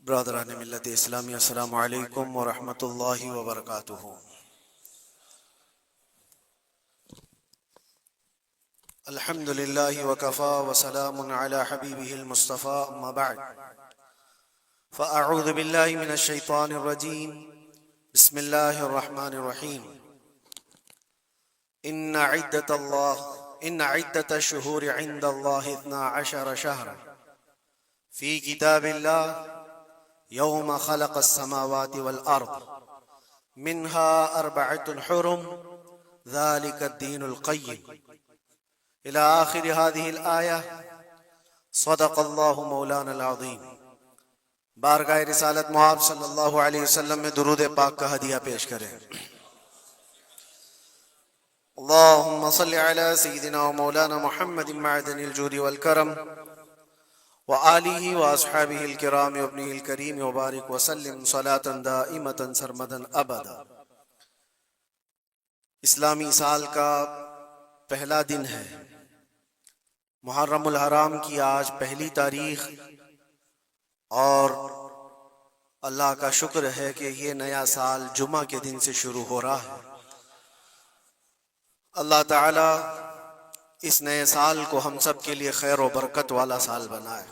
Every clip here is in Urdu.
برادران ملت اسلامی، السلام علیکم ورحمۃ اللہ وبرکاتہ۔ الحمد للہ وکفا وسلام علی حبیبہ المصطفى، اما بعد فاعوذ باللہ من الشیطان الرجیم، بسم اللہ الرحمن الرحیم۔ ان عدت الشہور عند اللہ 12 شہرا فی کتاب اللہ یوم خلق السماوات والارض منها 4 حرم ذلك الدین القیم الى آخر هذه الآیہ۔ صدق اللہ مولانا العظیم۔ بارگاہ رسالت محب صلی اللہ علیہ وسلم میں درود پاک کا ہدیہ پیش کریں۔ اللہم صل علی سیدنا و مولانا محمد معدن الجود والکرم وآلہ واصحابہ الکرام وابنہ الکریم وبارک وسلم صلاة دائمة سرمدا ابدا۔ اسلامی سال کا پہلا دن ہے، محرم الحرام کی آج پہلی تاریخ، اور اللہ کا شکر ہے کہ یہ نیا سال جمعہ کے دن سے شروع ہو رہا ہے۔ اللہ تعالی اس نئے سال کو ہم سب کے لیے خیر و برکت والا سال بنائے۔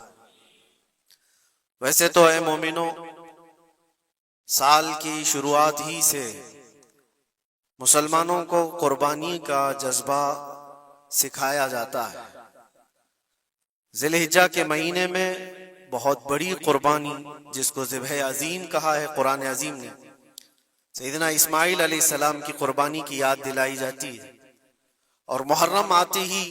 ویسے تو اے مومنوں، سال کی شروعات ہی سے مسلمانوں کو قربانی کا جذبہ سکھایا جاتا ہے۔ ذی الحجہ کے مہینے میں بہت بڑی قربانی، جس کو ذبح عظیم کہا ہے قرآن عظیم نے، سیدنا اسماعیل علیہ السلام کی قربانی کی یاد دلائی جاتی ہے۔ اور محرم آتے ہی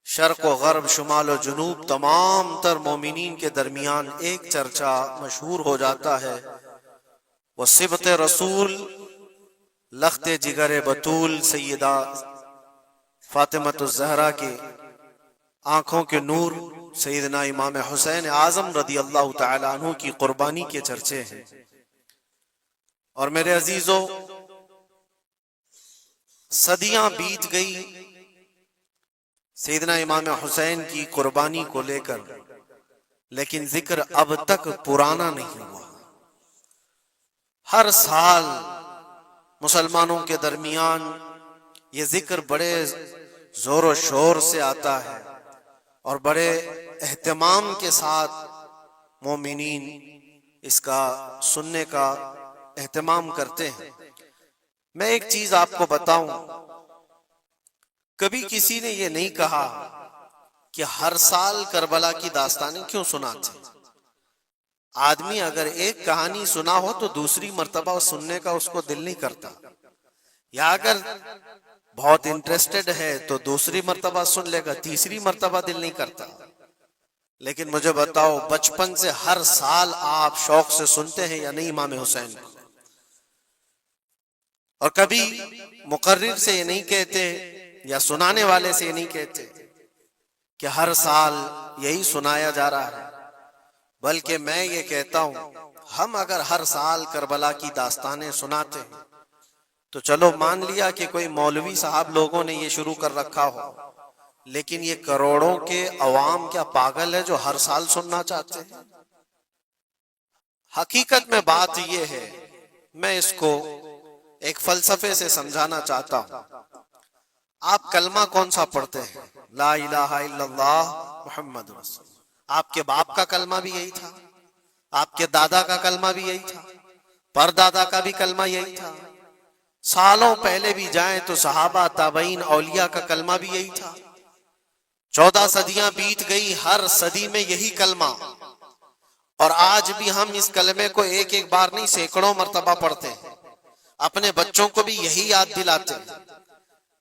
شرق و غرب، شمال و جنوب، تمام تر مومنین کے درمیان ایک چرچا مشہور ہو جاتا ہے، وہ صبت رسول، لخت جگر بطول سیدہ فاطمۃ الزہرا کے آنکھوں کے نور سیدنا امام حسین اعظم رضی اللہ تعالی عنہ کی قربانی کے چرچے ہیں۔ اور میرے عزیزو، صدیاں بیت گئی سیدنا امام حسین کی قربانی کو لے کر، لیکن ذکر اب تک پرانا نہیں ہوا۔ ہر سال مسلمانوں کے درمیان یہ ذکر بڑے زور و شور سے آتا ہے، اور بڑے اہتمام کے ساتھ مومنین اس کا سننے کا اہتمام کرتے ہیں۔ میں ایک چیز آپ کو بتاؤں، کبھی کسی نے یہ نہیں کہا کہ ہر سال کربلا کی داستانیں کیوں سناتے۔ آدمی اگر ایک کہانی سنا ہو تو دوسری مرتبہ سننے کا اس کو دل نہیں کرتا، یا اگر بہت انٹرسٹڈ ہے تو دوسری مرتبہ سن لے گا، تیسری مرتبہ دل نہیں کرتا۔ لیکن مجھے بتاؤ، بچپن سے ہر سال آپ شوق سے سنتے ہیں یا نہیں امام حسین کو؟ اور کبھی مقرر سے یہ نہیں کہتے یا سنانے والے سے یہ نہیں کہتے کہ ہر سال یہی سنایا جا رہا ہے، بلکہ میں یہ کہتا ہوں، ہم اگر ہر سال کربلا کی داستانیں سناتے ہیں تو چلو مان لیا کہ کوئی مولوی صاحب لوگوں نے یہ شروع کر رکھا ہو، لیکن یہ کروڑوں کے عوام کیا پاگل ہے جو ہر سال سننا چاہتے ہیں؟ حقیقت میں بات یہ ہے، میں اس کو ایک فلسفے سے سمجھانا چاہتا ہوں۔ آپ کلمہ کون سا پڑھتے ہیں؟ لا الہ الا اللہ محمد رسول اللہ۔ آپ کے باپ کا کلمہ بھی یہی تھا، آپ کے دادا کا کلمہ بھی یہی تھا، پردادا کا بھی کلمہ یہی تھا، سالوں پہلے بھی جائیں تو صحابہ، تابعین، اولیاء کا کلمہ بھی یہی تھا۔ 14 صدیاں بیت گئی، ہر صدی میں یہی کلمہ، اور آج بھی ہم اس کلمے کو ایک ایک بار نہیں، سینکڑوں مرتبہ پڑھتے ہیں، اپنے بچوں کو بھی یہی یاد دلاتے ہیں۔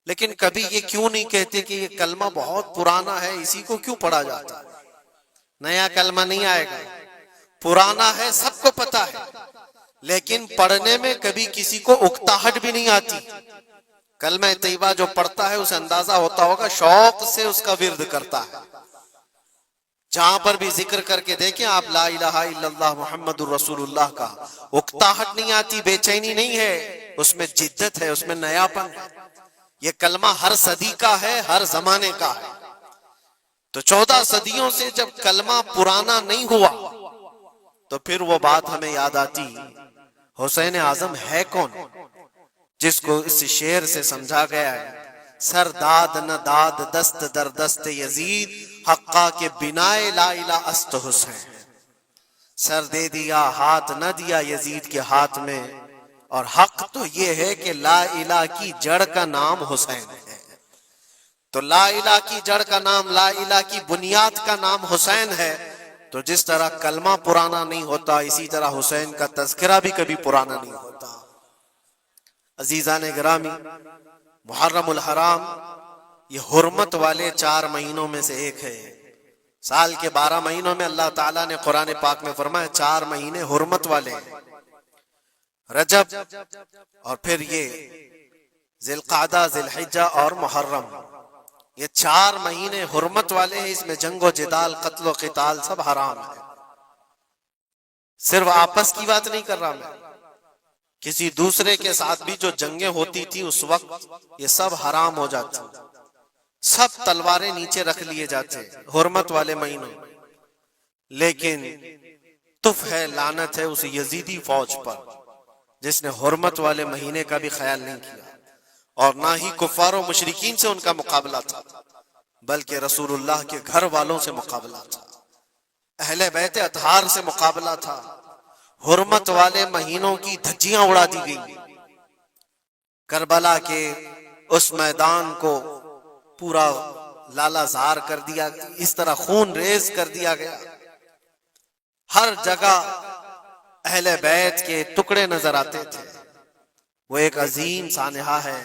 لیکن کبھی یہ کیوں نہیں کہتے کہ یہ کلمہ بہت پرانا ہے، اسی کو کیوں پڑھا جاتا ہے؟ نیا کلمہ نہیں آئے گا، پرانا ہے، سب کو پتا ہے، لیکن پڑھنے میں کبھی کسی کو اکتاہٹ بھی نہیں آتی۔ کلمہ طیبہ جو پڑھتا ہے اسے اندازہ ہوتا ہوگا، شوق سے اس کا ورد کرتا ہے۔ جہاں پر بھی ذکر کر کے دیکھیں آپ لا الہ الا اللہ محمد الرسول اللہ کا، اکتاہٹ نہیں آتی، بے چینی نہیں ہے، اس میں جدت ہے، اس میں نیا پن ہے۔ یہ کلمہ ہر صدی کا ہے، ہر زمانے کا ہے۔ تو 14 صدیوں سے جب کلمہ پرانا نہیں ہوا تو پھر وہ بات ہمیں یاد آتی، حسین اعظم ہے کون جس کو اس شعر سے سمجھا گیا ہے، سر داد نہ داد دست در دست یزید، حقا کے بنائے لا الہ است حسین، سر دے دیا ہاتھ نہ دیا یزید کے ہاتھ میں، اور حق تو یہ ہے کہ لا الہ کی جڑ کا نام حسین ہے۔ تو لا الہ کی جڑ کا نام، لا الہ کی بنیاد کا نام حسین ہے، تو جس طرح کلمہ پرانا نہیں ہوتا اسی طرح حسین کا تذکرہ بھی کبھی پرانا نہیں ہوتا۔ عزیزان گرامی، محرم الحرام یہ حرمت والے 4 مہینوں میں سے ایک ہے۔ سال کے 12 مہینوں میں اللہ تعالیٰ نے قرآن پاک میں فرمایا 4 مہینے حرمت والے ہیں، رجب اور پھر یہ ذی القعدہ، ذی الحجہ اور محرم، یہ 4 مہینے حرمت والے ہیں۔ اس میں جنگ و جدال، قتل و قتال سب حرام ہے۔ صرف آپس کی بات نہیں کر رہا میں، کسی دوسرے کے ساتھ بھی جو جنگیں ہوتی تھی اس وقت یہ سب حرام ہو جاتی، سب تلواریں نیچے رکھ لیے جاتے حرمت والے مہینوں۔ لیکن تف ہے، لعنت ہے اس یزیدی فوج پر جس نے حرمت والے مہینے کا بھی خیال نہیں کیا، اور نہ ہی کفار و مشرکین سے ان کا مقابلہ تھا، بلکہ رسول اللہ کے گھر والوں سے مقابلہ تھا، اہل بیت اطہار سے مقابلہ تھا۔ حرمت والے مہینوں کی دھجیاں اڑا دی گئی، کربلا کے اس میدان کو پورا لالا زار کر دیا، اس طرح خون ریز کر دیا گیا، ہر جگہ اہل بیت کے ٹکڑے نظر آتے تھے۔ وہ ایک عظیم سانحہ ہے،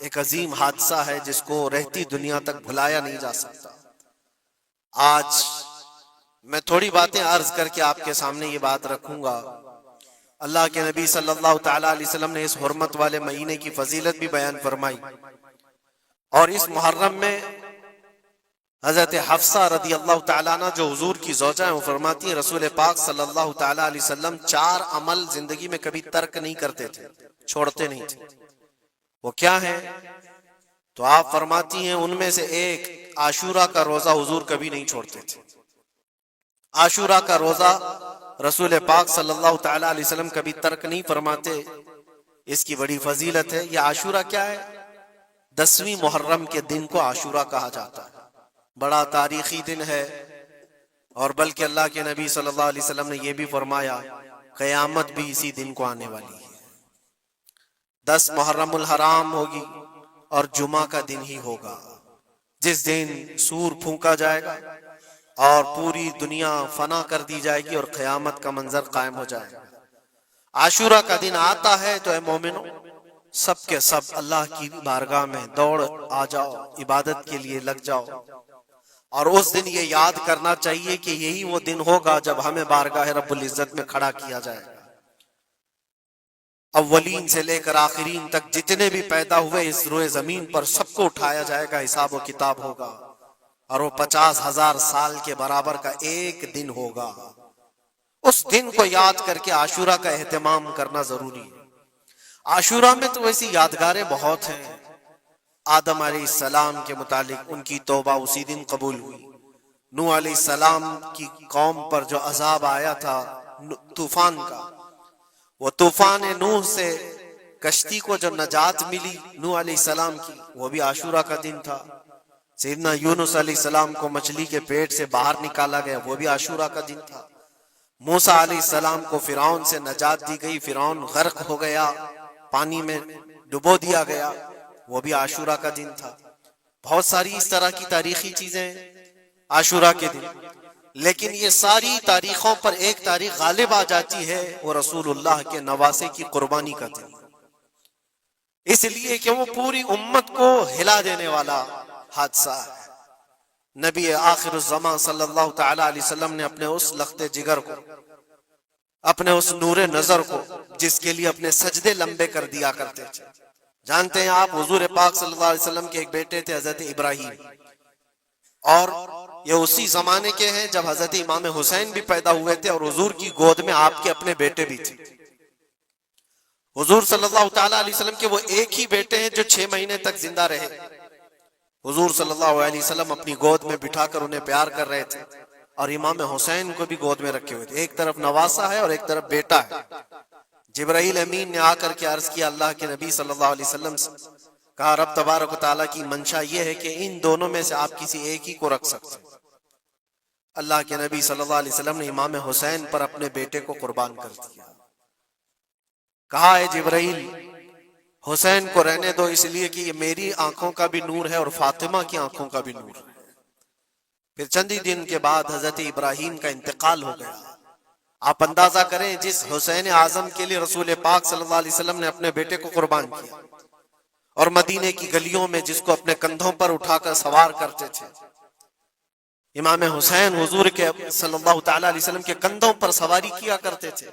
ایک عظیم حادثہ ہے جس کو رہتی دنیا تک بھلایا نہیں جا سکتا۔ آج میں تھوڑی باتیں عرض کر کے آپ کے سامنے یہ بات رکھوں گا۔ اللہ کے نبی صلی اللہ تعالیٰ علیہ وسلم نے اس حرمت والے مہینے کی فضیلت بھی بیان فرمائی، اور اس محرم میں حضرت حفصہ رضی اللہ تعالیٰ عنہ جو حضور کی زوجہ ہیں، وہ فرماتی ہیں رسول پاک صلی اللہ تعالیٰ علیہ وسلم 4 عمل زندگی میں کبھی ترک نہیں کرتے تھے، چھوڑتے نہیں تھے۔ وہ کیا ہیں؟ تو آپ فرماتی ہیں ان میں سے ایک عاشورہ کا روزہ حضور کبھی نہیں چھوڑتے تھے۔ عاشورہ کا روزہ رسول پاک صلی اللہ تعالیٰ علیہ وسلم کبھی ترک نہیں فرماتے، اس کی بڑی فضیلت ہے۔ یہ عاشورہ کیا ہے؟ 10ویں محرم کے دن کو عاشورہ کہا جاتا ہے، بڑا تاریخی دن ہے، اور بلکہ اللہ کے نبی صلی اللہ علیہ وسلم نے یہ بھی فرمایا قیامت بھی اسی دن کو آنے والی ہے۔ 10 محرم الحرام ہوگی اور جمعہ کا دن ہی ہوگا جس دن سور پھونکا جائے گا اور پوری دنیا فنا کر دی جائے گی اور قیامت کا منظر قائم ہو جائے گا۔ عاشورہ کا دن آتا ہے تو اے مومنوں سب کے سب اللہ کی بارگاہ میں دوڑ آ جاؤ، عبادت کے لیے لگ جاؤ، اور اس دن یہ یاد کرنا چاہیے کہ یہی وہ دن ہوگا جب ہمیں بارگاہ رب العزت میں کھڑا کیا جائے گا۔ اولین سے لے کر آخرین تک جتنے بھی پیدا ہوئے اس روئے زمین پر سب کو اٹھایا جائے گا، حساب و کتاب ہوگا، اور وہ 50,000 سال کے برابر کا ایک دن ہوگا۔ اس دن کو یاد کر کے عاشورہ کا اہتمام کرنا ضروری ہے۔ عاشورہ میں تو ویسی یادگاریں بہت ہیں۔ آدم علیہ السلام کے متعلق ان کی توبہ اسی دن قبول ہوئی۔ نوح علیہ السلام کی قوم پر جو عذاب آیا تھا طوفان کا، وہ طوفان نوح سے کشتی کو جو نجات ملی نوح علیہ السلام کی، وہ بھی عاشورہ کا دن تھا۔ سیدنا یونس علیہ السلام کو مچھلی کے پیٹ سے باہر نکالا گیا، وہ بھی عاشورہ کا دن تھا۔ موسیٰ علیہ السلام کو فرعون سے نجات دی گئی، فرعون غرق ہو گیا، پانی میں ڈبو دیا گیا، وہ بھی عاشورہ کا دن تھا۔ بہت ساری اس طرح کی تاریخی چیزیں عاشورہ کے دن، لیکن یہ ساری تاریخوں پر ایک تاریخ غالب آ جاتی ہے، وہ رسول اللہ کے نواسے کی قربانی کا دن، اس لیے کہ وہ پوری امت کو ہلا دینے والا حادثہ ہے۔ نبی آخر الزمان صلی اللہ تعالی علیہ وسلم نے اپنے اس لخت جگر کو، اپنے اس نور نظر کو، جس کے لیے اپنے سجدے لمبے کر دیا کرتے تھے، جانتے ہیں آپ حضور پاک صلی اللہ علیہ وسلم کے ایک بیٹے تھے حضرت ابراہیم، اور یہ اسی زمانے کے ہیں جب حضرت امام حسین بھی پیدا ہوئے تھے، اور حضور کی گود میں آپ کے اپنے بیٹے بھی تھے۔ حضور صلی اللہ تعالی علیہ وسلم کے وہ ایک ہی بیٹے ہیں جو 6 مہینے تک زندہ رہے۔ حضور صلی اللہ علیہ وسلم اپنی گود میں بٹھا کر انہیں پیار کر رہے تھے، اور امام حسین کو بھی گود میں رکھے ہوئے تھے. ایک طرف نواسا ہے اور ایک طرف بیٹا ہے. جبرائیل امین نے آ کر کے عرض کیا اللہ کے نبی صلی اللہ علیہ وسلم سے, کہا رب تبارک و تعالیٰ کی منشا یہ ہے کہ ان دونوں میں سے آپ کسی ایک ہی کو رکھ سکتے ہیں. اللہ کے نبی صلی اللہ علیہ وسلم نے امام حسین پر اپنے بیٹے کو قربان کر دیا. کہا اے جبرائیل, حسین کو رہنے دو, اس لیے کہ یہ میری آنکھوں کا بھی نور ہے اور فاطمہ کی آنکھوں کا بھی نور ہے. پھر چند ہی دن کے بعد حضرت ابراہیم کا انتقال ہو گیا. آپ اندازہ کریں جس حسین اعظم کے لیے رسول پاک صلی اللہ علیہ وسلم نے اپنے بیٹے کو قربان کیا, اور مدینے کی گلیوں میں جس کو اپنے کندھوں پر اٹھا کر سوار کرتے تھے, امام حسین حضور کے صلی اللہ تعالی علیہ وسلم کے کندھوں پر سواری کیا کرتے تھے.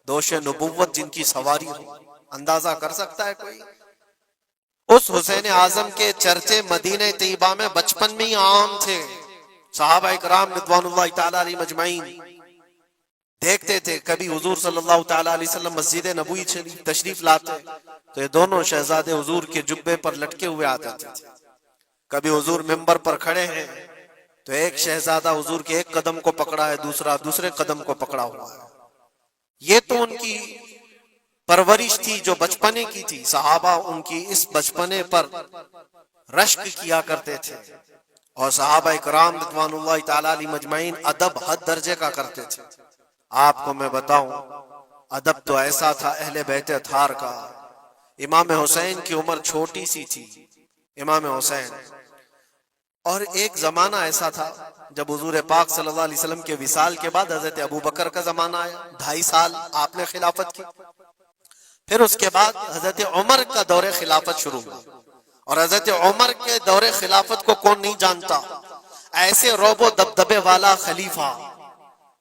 دوش نبوت جن کی سواری ہو, اندازہ کر سکتا ہے کوئی؟ اس حسین اعظم کے چرچے مدینہ طیبہ میں بچپن میں ہی عام تھے. صحابہ اکرام رضوان اللہ تعالی علیہ مجمعین دیکھتے تھے, کبھی حضور صلی اللہ تعالی علیہ وسلم مسجد نبوی تشریف لاتے تو یہ دونوں شہزادے حضور کے جبے پر لٹکے ہوئے آتے تھے. کبھی حضور منبر پر کھڑے ہیں تو ایک شہزادہ حضور کے ایک قدم کو پکڑا ہے, دوسرا دوسرے قدم کو پکڑا ہوا ہے. یہ تو ان کی پرورش تھی جو بچپنے کی تھی. صحابہ ان کی اس بچپنے پر رشک کیا کرتے تھے, اور صحابہ کرام رضوان اللہ تعالی علیہ مجمعین ادب حد درجے کا کرتے تھے. آپ کو میں بتاؤں, ادب تو ایسا تھا اہل بیت اطہار کا. امام حسین کی عمر چھوٹی سی تھی, امام حسین, اور ایک زمانہ ایسا تھا جب حضور پاک صلی اللہ علیہ وسلم کے وصال کے بعد حضرت ابو بکر کا زمانہ آیا, 2.5 سال آپ نے خلافت کی. پھر اس کے بعد حضرت عمر کا دور خلافت شروع ہوا, اور حضرت عمر کے دور خلافت کو کون نہیں جانتا؟ ایسے روب و دبدبے والا خلیفہ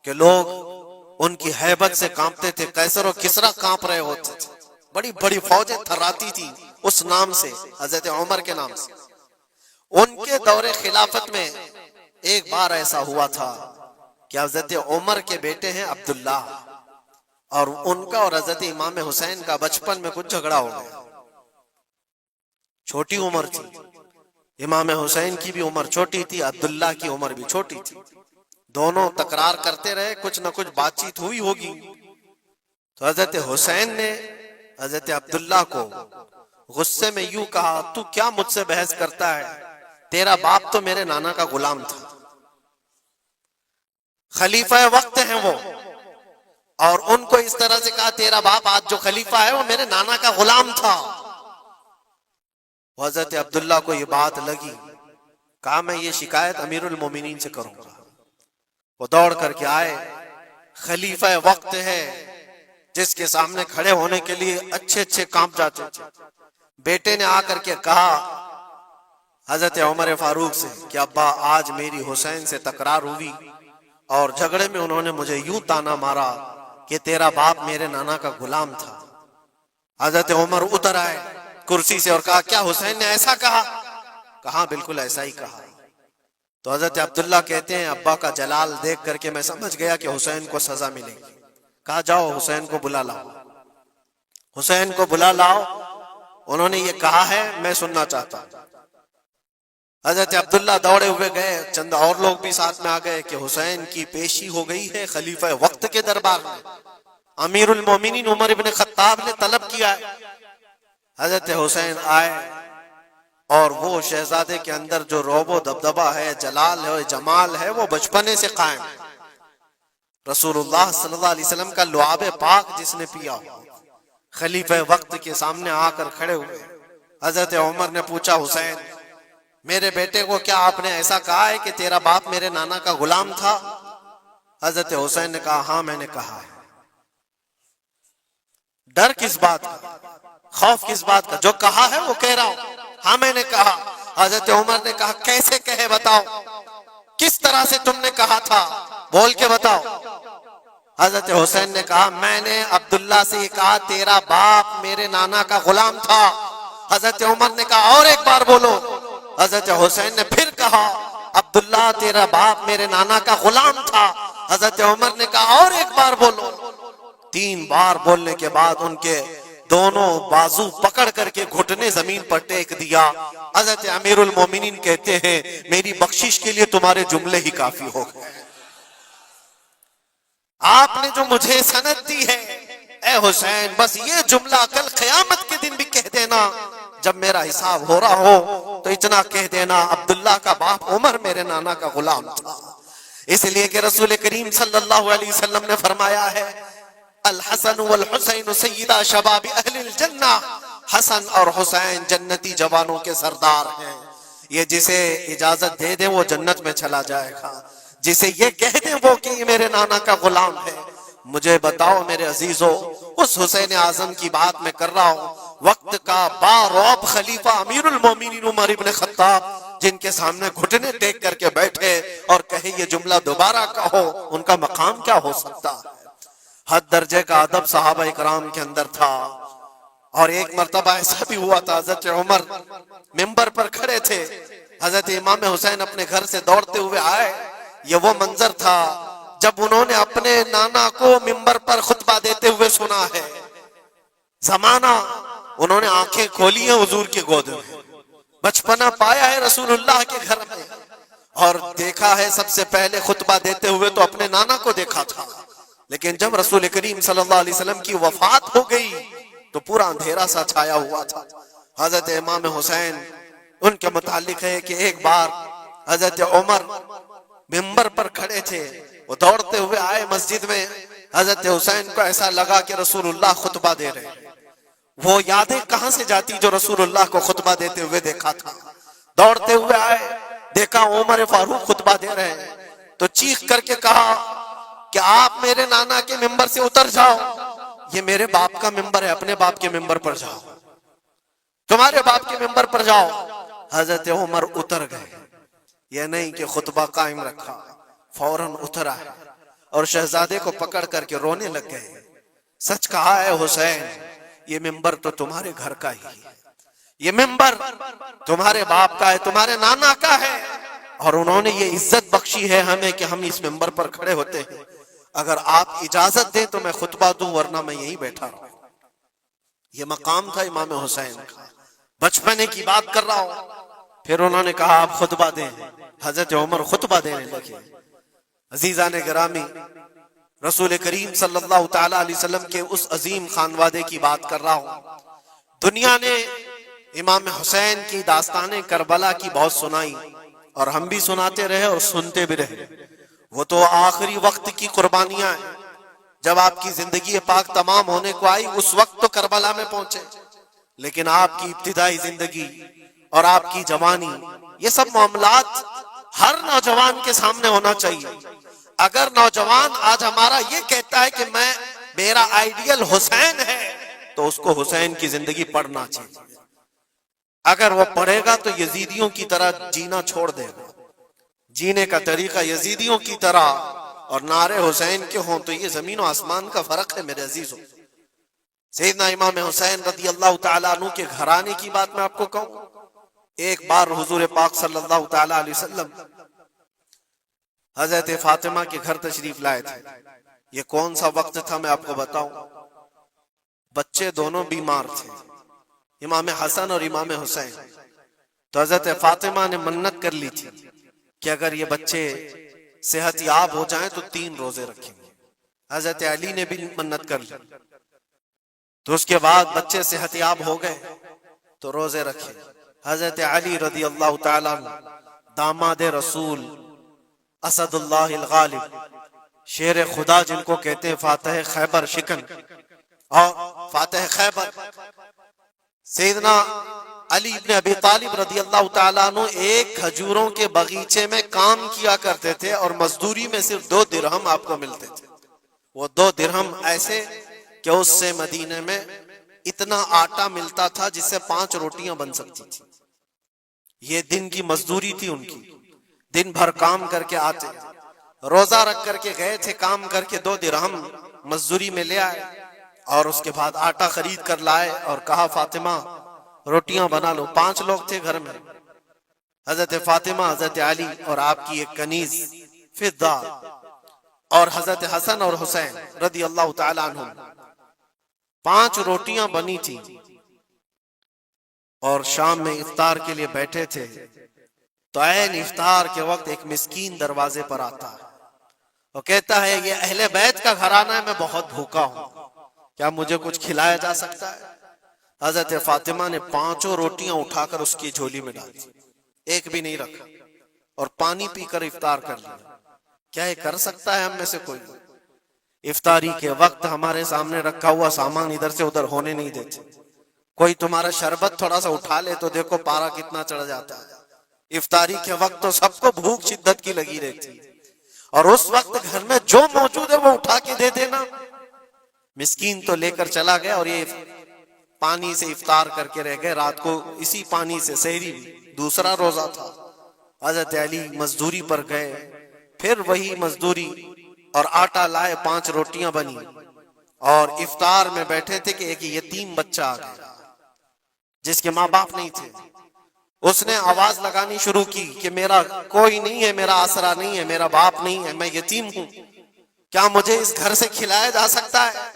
کہ لوگ ان کی ہیبت سے کانپتے تھے. قیصر و کسریٰ کانپ رہے ہوتے تھے, بڑی بڑی فوجیں تھراتی تھی اس نام سے, حضرت عمر کے نام سے. ان کے دور خلافت میں ایک بار ایسا ہوا تھا کہ حضرت عمر کے بیٹے ہیں عبداللہ, اور ان کا اور حضرت امام حسین کا بچپن میں کچھ جھگڑا ہو گیا. چھوٹی عمر تھی, امام حسین کی بھی عمر چھوٹی تھی, عبداللہ کی عمر بھی چھوٹی تھی. دونوں تکرار کرتے رہے, کچھ نہ کچھ بات چیت ہوئی ہوگی. تو حضرت حسین نے حضرت عبداللہ کو غصے میں یوں کہا, تو کیا مجھ سے بحث کرتا ہے؟ تیرا باپ تو میرے نانا کا غلام تھا, خلیفہ وقت ہیں وہ, اور ان کو اس طرح سے کہا تیرا باپ آج جو خلیفہ ہے وہ میرے نانا کا غلام تھا. حضرت عبداللہ کو یہ بات لگی, کہا میں یہ شکایت امیر المومنین سے کروں گا. وہ دوڑ کر کے آئے, خلیفہ وقت ہے جس کے سامنے کھڑے ہونے کے لیے اچھے اچھے کانپ جاتے تھے. بیٹے نے آ کر کے کہا حضرت عمر فاروق سے کہ ابا آج میری حسین سے تکرار ہوئی, اور جھگڑے میں انہوں نے مجھے یوں تانا مارا کہ تیرا باپ میرے نانا کا غلام تھا. حضرت عمر اتر آئے کرسی سے اور کہا کیا حسین نے ایسا کہا؟ کہا بالکل ایسا ہی کہا. تو حضرت عبداللہ کہتے ہیں ابا کا جلال دیکھ کر کے میں سمجھ گیا کہ حسین کو سزا ملے گی. کہا جاؤ حسین کو بلا لاؤ, حسین کو بلا لاؤ, انہوں نے یہ کہا ہے میں سننا چاہتا ہوں. حضرت عبداللہ دوڑے ہوئے گئے, چند اور لوگ بھی ساتھ میں آ گئے کہ حسین کی پیشی ہو گئی ہے خلیفہ وقت کے دربار میں. امیر المومنین عمر ابن خطاب نے طلب کیا ہے. حضرت حسین آئے, اور وہ شہزادے کے اندر جو روب و دبدبہ ہے, جلال ہے, جمال ہے, وہ بچپنے سے قائم ہے. رسول اللہ صلی اللہ علیہ وسلم کا لعاب پاک جس نے پیا, خلیفہ وقت کے سامنے آ کر کھڑے ہوئے. حضرت عمر نے پوچھا حسین میرے بیٹے کو کیا آپ نے ایسا کہا ہے کہ تیرا باپ میرے نانا کا غلام تھا؟ حضرت حسین نے کہا ہاں میں نے کہا ہے. ڈر کس بات کا, خوف کس بات کا؟ جو کہا ہے وہ کہہ رہا ہوں, ہاں میں نے کہا. حضرت عمر نے کہا کیسے کہے بتاؤ, کس طرح سے تم نے کہا تھا, بول کے بتاؤ. حضرت حسین نے کہا میں نے عبداللہ سے یہ کہا تیرا باپ میرے نانا کا غلام تھا. حضرت عمر نے کہا اور ایک بار بولو. حضرت حسین نے پھر کہا عبداللہ تیرا باپ میرے نانا کا غلام تھا. حضرت عمر نے کہا اور ایک بار بولو. 3 بار بولنے کے بعد ان کے دونوں بازو پکڑ کر کے گھٹنے زمین پر ٹیک دیا. حضرت امیر المومنین کہتے ہیں میری بخشش کے لیے تمہارے جملے ہی کافی ہو گئے. آپ نے جو مجھے سند دی ہے اے حسین، بس یہ جملہ کل قیامت کے دن بھی کہہ دینا، جب میرا حساب ہو رہا ہو تو اتنا کہہ دینا عبداللہ کا باپ عمر میرے نانا کا غلام تھا۔ اس لیے کہ رسول کریم صلی اللہ علیہ وسلم نے فرمایا ہے الحسن والحسین سیدہ شباب اہل الجنہ، حسن اور حسین جنتی جوانوں کے سردار ہیں۔ یہ جسے اجازت دے دیں وہ جنت میں چلا جائے گا، جسے یہ کہہ دیں وہ کہ یہ میرے نانا کا غلام ہے۔ مجھے بتاؤ میرے عزیزو، اس حسین اعظم کی بات میں کر رہا ہوں، وقت کا باروب خلیفہ امیر المومنین عمر ابن خطاب، جن کے سامنے گھٹنے ٹیک کر کے بیٹھے اور کہے یہ جملہ دوبارہ کہو، ان کا مقام کیا ہو سکتا ہے؟ حد درجے کا ادب صحابہ اکرام کے اندر تھا۔ اور ایک مرتبہ ایسا بھی ہوا تھا، حضرت عمر ممبر پر کھڑے تھے، حضرت امام حسین اپنے گھر سے دوڑتے ہوئے آئے۔ یہ وہ منظر تھا جب انہوں نے اپنے نانا کو ممبر پر خطبہ دیتے ہوئے سنا ہے۔ زمانہ انہوں نے آنکھیں کھولی ہیں حضور کی گود میں، بچپنا پایا ہے رسول اللہ کے گھر میں، اور دیکھا ہے سب سے پہلے خطبہ دیتے ہوئے تو اپنے نانا کو دیکھا تھا، لیکن جب رسول کریم صلی اللہ علیہ وسلم کی وفات ہو گئی تو پورا اندھیرا سا چھایا ہوا تھا۔ حضرت امام حسین ان کے متعلق ہے کہ ایک بار حضرت عمر ممبر پر کھڑے تھے، وہ دوڑتے ہوئے آئے مسجد میں، حضرت حسین کو ایسا لگا کہ رسول اللہ خطبہ دے رہے ہیں۔ وہ یادیں کہاں سے جاتی جو رسول اللہ کو خطبہ دیتے ہوئے دیکھا تھا۔ دوڑتے ہوئے آئے، دیکھا عمر فاروق خطبہ دے رہے ہیں، تو چیخ کر کے کہا کہ آپ میرے نانا کے ممبر سے اتر جاؤ، یہ میرے باپ کا ممبر ہے، اپنے باپ کے ممبر پر جاؤ، تمہارے باپ کے ممبر پر جاؤ۔ حضرت عمر اتر گئے، یہ نہیں کہ خطبہ قائم رکھا، فوراً اترا اور شہزادے کو پکڑ کر کے رونے لگ گئے۔ سچ کہا ہے حسین، یہ ممبر تو تمہارے گھر کا ہی ہے، یہ ممبر تمہارے باپ کا ہے، تمہارے نانا کا ہے، اور انہوں نے یہ عزت بخشی ہے ہمیں کہ ہم اس ممبر پر کھڑے ہوتے ہیں۔ اگر آپ اجازت دیں تو میں خطبہ دوں، ورنہ میں یہیں بیٹھا رہوں۔ یہ مقام تھا امام حسین کا، بچپنے کی بات کر رہا ہوں۔ پھر انہوں نے کہا آپ خطبہ دیں، حضرت عمر خطبہ دینے لگے۔ عزیزان گرامی، رسول کریم صلی اللہ تعالی علیہ وسلم کے اس عظیم خانوادے کی بات کر رہا ہوں۔ دنیا نے امام حسین کی داستانیں کربلا کی بہت سنائی، اور ہم بھی سناتے رہے اور سنتے بھی رہے۔ وہ تو آخری وقت کی قربانیاں ہیں، جب آپ کی زندگی پاک تمام ہونے کو آئی اس وقت تو کربلا میں پہنچے، لیکن آپ کی ابتدائی زندگی اور آپ کی جوانی، یہ سب معاملات ہر نوجوان کے سامنے ہونا چاہیے۔ اگر نوجوان آج ہمارا یہ کہتا ہے کہ میرا آئیڈیل حسین ہے، تو اس کو حسین کی زندگی پڑھنا چاہیے۔ اگر وہ پڑھے گا تو یزیدیوں کی طرح جینا چھوڑ دے گا، جینے کا طریقہ یزیدیوں کی طرح اور نعرے حسین کے ہوں تو یہ زمین و آسمان کا فرق ہے میرے عزیزوں۔ سیدنا امام حسین رضی اللہ تعالیٰ عنہ کے گھرانے کی بات میں آپ کو کہوں، ایک بار حضور پاک صلی اللہ تعالیٰ علیہ وسلم حضرت فاطمہ کے گھر تشریف لائے تھے۔ یہ کون سا وقت تھا میں آپ کو بتاؤں، بچے دونوں بیمار تھے، امام حسن اور امام حسین۔ تو حضرت فاطمہ نے منت کر لی تھی کہ اگر یہ بچے صحت یاب ہو جائیں تو 3 روزے رکھیں گے۔ حضرت علی نے بھی منت کر لی، تو اس کے بعد بچے صحت یاب ہو گئے تو روزے رکھے۔ حضرت علی رضی اللہ تعالیٰ عنہ، داماد رسول، اسد اللہ الغالب، شیر خدا جن کو کہتے ہیں، فاتح خیبر شکن اور فاتح خیبر، سیدنا علی ابن ابی طالب رضی اللہ تعالیٰ عنہ ایک کھجوروں کے باغیچے میں کام کیا کرتے تھے، اور مزدوری میں صرف 2 درہم آپ کو ملتے تھے۔ وہ 2 درہم ایسے کہ اس سے مدینے میں اتنا آٹا ملتا تھا جس سے 5 روٹیاں بن سکتی تھی۔ یہ دن کی مزدوری تھی ان کی، دن بھر کام کر کے آتے، روزہ رکھ کر کے گئے تھے، کام کر کے 2 درہم مزدوری میں لے آئے، اور اس کے بعد آٹا خرید کر لائے اور کہا فاطمہ روٹیاں بنا لو۔ 5 لوگ تھے گھر میں، حضرت فاطمہ، حضرت علی اور آپ کی ایک کنیز فضہ، اور حضرت حسن اور حسین رضی اللہ تعالیٰ عنہ۔ 5 روٹیاں بنی تھی، اور شام میں افطار کے لیے بیٹھے تھے، تو عین افطار کے وقت ایک مسکین دروازے پر آتا ہے، وہ کہتا ہے یہ اہل بیت کا گھرانہ ہے، میں بہت بھوکا ہوں، کیا مجھے کچھ کھلایا جا سکتا ہے؟ حضرت فاطمہ نے 5 روٹیاں اٹھا کر اس کی جھولی میں ڈال دی، ایک بھی نہیں رکھا، اور پانی پی کر افطار کر لیا۔ کیا یہ کر سکتا ہے ہم میں سے کوئی؟ افطاری کے وقت ہمارے سامنے رکھا ہوا سامان ادھر سے ادھر ہونے نہیں دیتے۔ کوئی تمہارا شربت تھوڑا سا اٹھا لے تو دیکھو پارا کتنا چڑھ جاتا ہے۔ افطاری کے وقت تو سب کو بھوک شدت کی لگی رہتی ہے، اور اس وقت گھر میں جو موجود ہے وہ اٹھا کے دے دینا۔ مسکین تو لے کر چلا گیا، اور یہ پانی سے افطار کر کے رہ گئے، رات کو اسی پانی سے سحری بھی، دوسرا روزہ تھا۔ حضرت علی مزدوری پر گئے، پھر وہی مزدوری، اور آٹا لائے، 5 روٹیاں بنی، اور افطار میں بیٹھے تھے کہ ایک یتیم بچہ آ گیا جس کے ماں باپ نہیں تھے۔ اس نے آواز لگانی شروع کی کہ میرا کوئی نہیں ہے، میرا آسرا نہیں ہے، میرا باپ نہیں ہے، میں یتیم ہوں، کیا مجھے اس گھر سے کھلایا جا سکتا ہے؟